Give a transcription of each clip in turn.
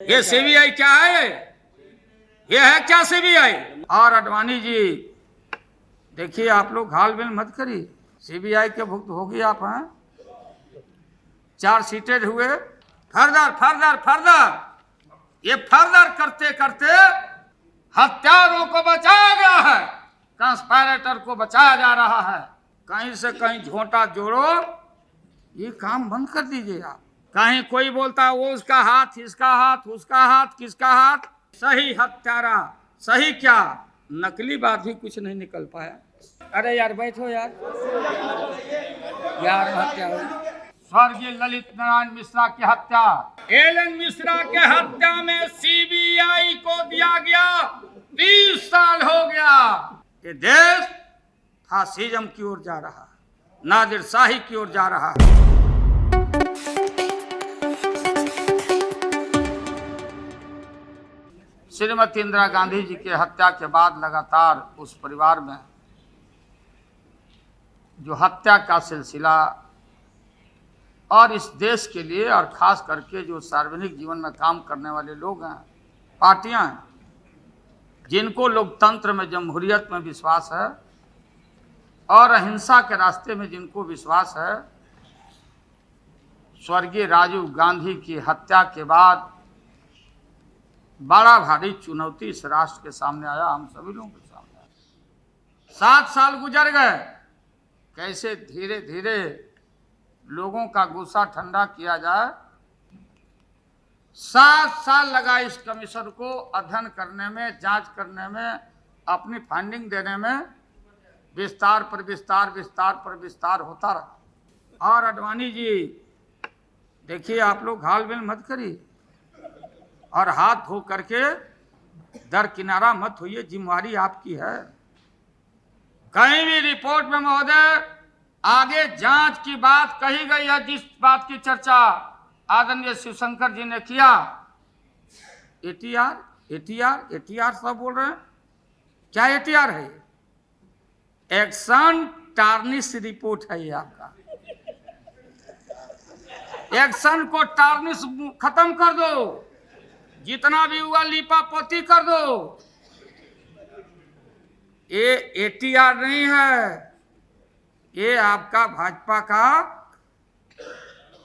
ये सीबीआई क्या है? ये है क्या सीबीआई? और अडवाणी जी देखिए, आप लोग घालमेल मत करिए। सीबीआई के भुक्त होगी आप हैं। 4 सीटेड हुए। फर्दर फर्दर फर्दर ये फर्दर करते करते हत्यारों को बचाया गया है, कंस्पायरेटर को बचाया जा रहा है। कहीं से कहीं झोंटा जोड़ो, ये काम बंद कर दीजिए आप। कहीं कोई बोलता है वो उसका हाथ, इसका हाथ, उसका हाथ, किसका हाथ? सही हत्यारा, सही क्या नकली बात भी कुछ नहीं निकल पाया। अरे यार बैठो यार हत्या हुई। स्वर्गीय ललित नारायण मिश्रा की हत्या, एलन मिश्रा के हत्या में सीबीआई को दिया गया 30 साल हो गया। ये देश फासिज्म की ओर जा रहा है, नादिरशाही की ओर जा रहा है। श्रीमती इंदिरा गांधी जी के हत्या के बाद लगातार उस परिवार में जो हत्या का सिलसिला और इस देश के लिए और खास करके जो सार्वजनिक जीवन में काम करने वाले लोग हैं, पार्टियां हैं, जिनको लोकतंत्र में, जमहूरियत में विश्वास है और अहिंसा के रास्ते में जिनको विश्वास है, स्वर्गीय राजीव गांधी की हत्या के बाद बड़ा भारी चुनौती इस राष्ट्र के सामने आया, हम सभी लोगों के सामने आया। 7 साल गुजर गए, कैसे धीरे धीरे लोगों का गुस्सा ठंडा किया जाए। 7 साल लगा इस कमीशन को अध्ययन करने में, जांच करने में, अपनी फंडिंग देने में। विस्तार पर विस्तार, विस्तार पर विस्तार होता रहा। और अडवाणी जी देखिए, आप लोग घालमेल मत करिए और हाथ धो करके दरकिनारा मत होइए, जिम्मेवारी आपकी है। कहीं भी रिपोर्ट में महोदय आगे जांच की बात कही गई है, जिस बात की चर्चा आदरणीय शिवशंकर जी ने किया, एटीआर एटीआर एटीआर सब बोल रहे हैं। क्या एटीआर है? एक्शन टार्निश रिपोर्ट है ये आपका। एक्शन को टार्निश खत्म कर दो, जितना भी हुआ लीपा पोती कर दो। ये एटीआर नहीं है, ये आपका भाजपा का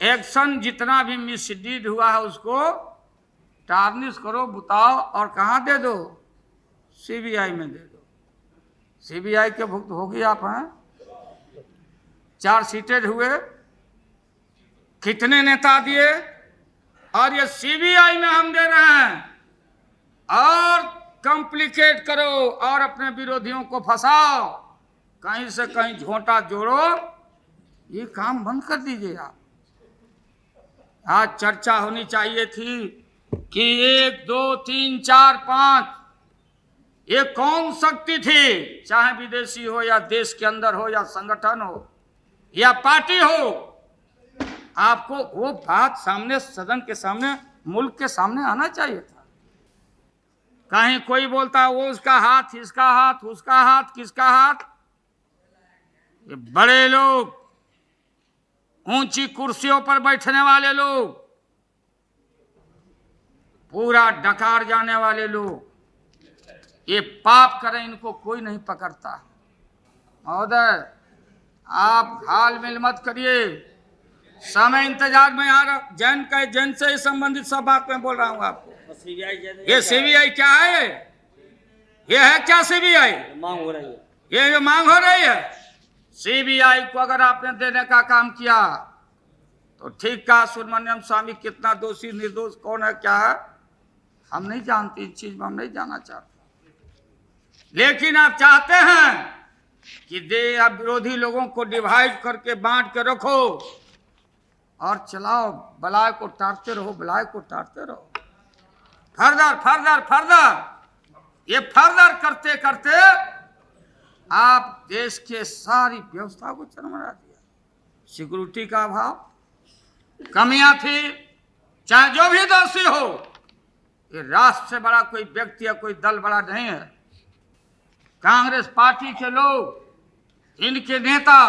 एक्शन। जितना भी मिसडीड हुआ है उसको टार्निश करो, बुताओ और कहाँ दे दो? सीबीआई में दे दो। सीबीआई के भुक्त होगी आप हैं। 4 सीटेड हुए, कितने नेता दिए, और ये सीबीआई में हम दे रहे हैं। और कॉम्प्लिकेट करो और अपने विरोधियों को फंसाओ, कहीं से कहीं झोंटा जोड़ो, ये काम बंद कर दीजिए आप। आज चर्चा होनी चाहिए थी कि 1 2 3 4 5 ये कौन शक्ति थी, चाहे विदेशी हो या देश के अंदर हो या संगठन हो या पार्टी हो। आपको वो बात सामने, सदन के सामने, मुल्क के सामने आना चाहिए था। कहीं कोई बोलता है वो उसका हाथ, इसका हाथ, उसका हाथ, किसका हाथ? ये बड़े लोग, ऊंची कुर्सियों पर बैठने वाले लोग, पूरा डकार जाने वाले लोग, ये पाप करें इनको कोई नहीं पकड़ता। महोदय आप घालमेल मत करिए, समय इंतजार में आ रहा। जैन से संबंधित सब बात में बोल रहा हूँ आपको। ये सीबीआई क्या है? ये है क्या सीबीआई? मांग हो रही है, ये जो मांग हो रही है। सीबीआई को अगर आपने देने का काम किया तो ठीक कहा सुब्रमण्यम स्वामी, कितना दोषी निर्दोष कौन है क्या है हम नहीं जानते, इस चीज में हम नहीं जाना चाहते। लेकिन आप चाहते हैं कि विरोधी लोगों को डिवाइड करके बांट के रखो और चलाओ, बलाय को टारते रहो, बलाय को टारते रहो। फर्दर फर्दर फर्दर ये फर्दर करते करते आप देश के सारी व्यवस्था को चरमरा दिया। सिक्योरिटी का अभाव, कमियां थी, चाहे जो भी दोषी हो, ये राष्ट्र से बड़ा कोई व्यक्ति या कोई दल बड़ा नहीं है। कांग्रेस पार्टी के लोग, इनके नेता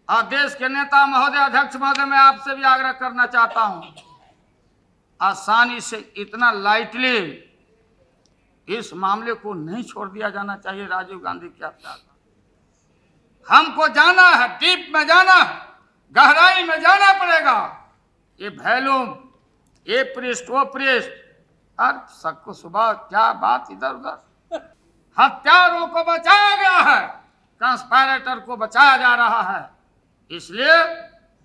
और देश के नेता महोदय, अध्यक्ष महोदय, मैं आपसे भी आग्रह करना चाहता हूं आसानी से इतना लाइटली इस मामले को नहीं छोड़ दिया जाना चाहिए। राजीव गांधी की हत्या का हमको जाना है, डीप में जाना है, गहराई में जाना पड़ेगा। ये भैलूम, ये पृष्ठ, वो पृष्ठ, और सबको सुबह क्या बात इधर उधर। हत्यारों को बचाया गया है, कंस्पायरेटर को बचाया जा रहा है। इसलिए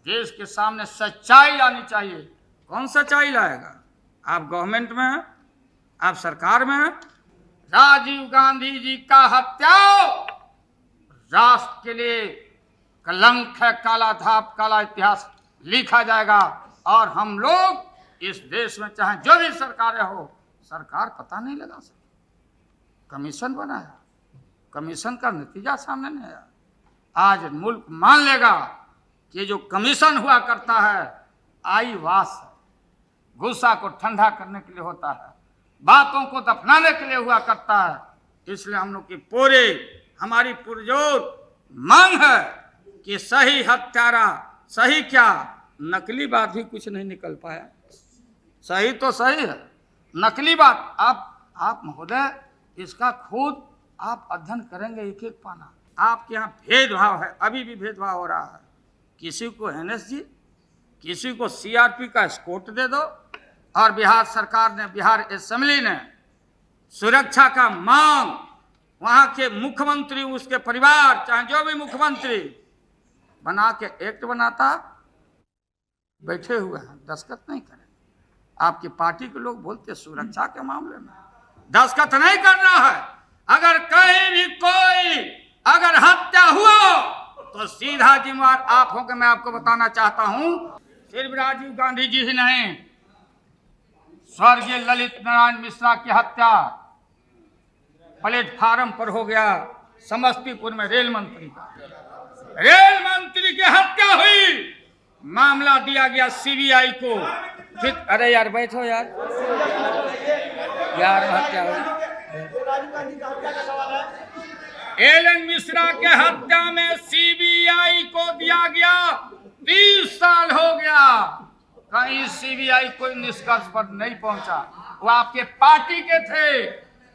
देश के सामने सच्चाई आनी चाहिए। कौन सच्चाई लाएगा? आप गवर्नमेंट में हैं, आप सरकार में हैं। राजीव गांधी जी का हत्या राष्ट्र के लिए कलंक है, काला धाप, काला इतिहास लिखा जाएगा। और हम लोग इस देश में चाहे जो भी सरकारें हो, सरकार पता नहीं लगा सकती। कमीशन बनाया, कमीशन का नतीजा सामने नहीं आया। आज मुल्क मान लेगा कि जो कमीशन हुआ करता है आई वास है, गुस्सा को ठंडा करने के लिए होता है, बातों को दफनाने के लिए हुआ करता है। इसलिए हम लोग की पूरी हमारी पुरजोर मांग है कि सही हत्यारा, सही क्या, नकली बात भी कुछ नहीं निकल पाया। सही तो सही है, नकली बात आप महोदय इसका खुद आप अध्ययन करेंगे एक एक पाना। आपके यहाँ भेदभाव है, अभी भी भेदभाव हो रहा है। किसी को एनएसजी, किसी को सीआरपी का स्कोट दे दो, और बिहार सरकार ने, बिहार असेंबली ने सुरक्षा का मांग, वहां के मुख्यमंत्री, उसके परिवार, चाहे जो भी मुख्यमंत्री बना के एक्ट बनाता, बैठे हुए हैं, दस्तखत नहीं करें। आपकी पार्टी के लोग बोलते सुरक्षा के मामले में दस्तखत नहीं करना है। अगर कहीं भी कोई अगर हत्या हुआ तो सीधा जिम्मेवार आप हो के मैं आपको बताना चाहता हूं। सिर्फ राजीव गांधी जी ही नहीं, स्वर्गीय ललित नारायण मिश्रा की हत्या प्लेटफार्म पर हो गया, समस्तीपुर में रेल मंत्री की हत्या हुई, मामला दिया गया सीबीआई को। फिर अरे यार बैठो यार हत्या हुई। एलन मिश्रा के हत्या में सीबीआई को दिया गया 30 साल हो गया, कहीं सीबीआई कोई निष्कर्ष पर नहीं पहुंचा। वो आपके पार्टी के थे,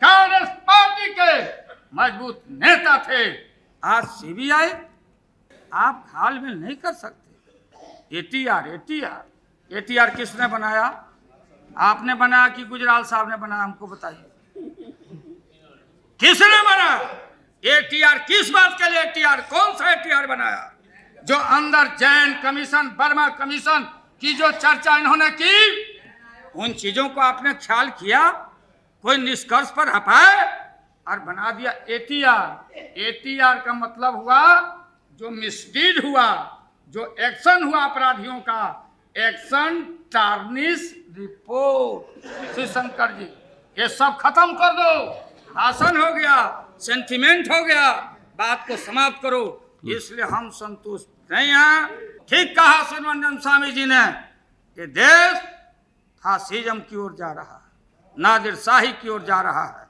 कांग्रेस पार्टी के मजबूत नेता थे। आज सीबीआई आप घालमेल नहीं कर सकते। एटीआर किसने बनाया? आपने बनाया कि गुजराल साहब ने बनाया? हमको बताइए, किसने बनाया? एटीआर किस बात के लिए? एटीआर कौन सा एटीआर बनाया? जो अंदर जैन कमीशन, बर्मा कमीशन की जो चर्चा इन्होंने की, उन चीजों को आपने ख्याल किया? कोई निष्कर्ष पर हपाए और बना दिया एटीआर। एटीआर का मतलब हुआ जो मिसडीड हुआ, जो एक्शन हुआ अपराधियों का, action tarnish report. Shri Shankar ji, ये सब खत्म कर दो, भाषण हो गया, सेंटिमेंट हो गया, बात को समाप्त करो। इसलिए हम संतुष्ट नहीं हैं। ठीक कहा सुब्रमण्यम स्वामी जी ने कि देश फासिज्म की ओर जा रहा है, नादिरशाही की ओर जा रहा है।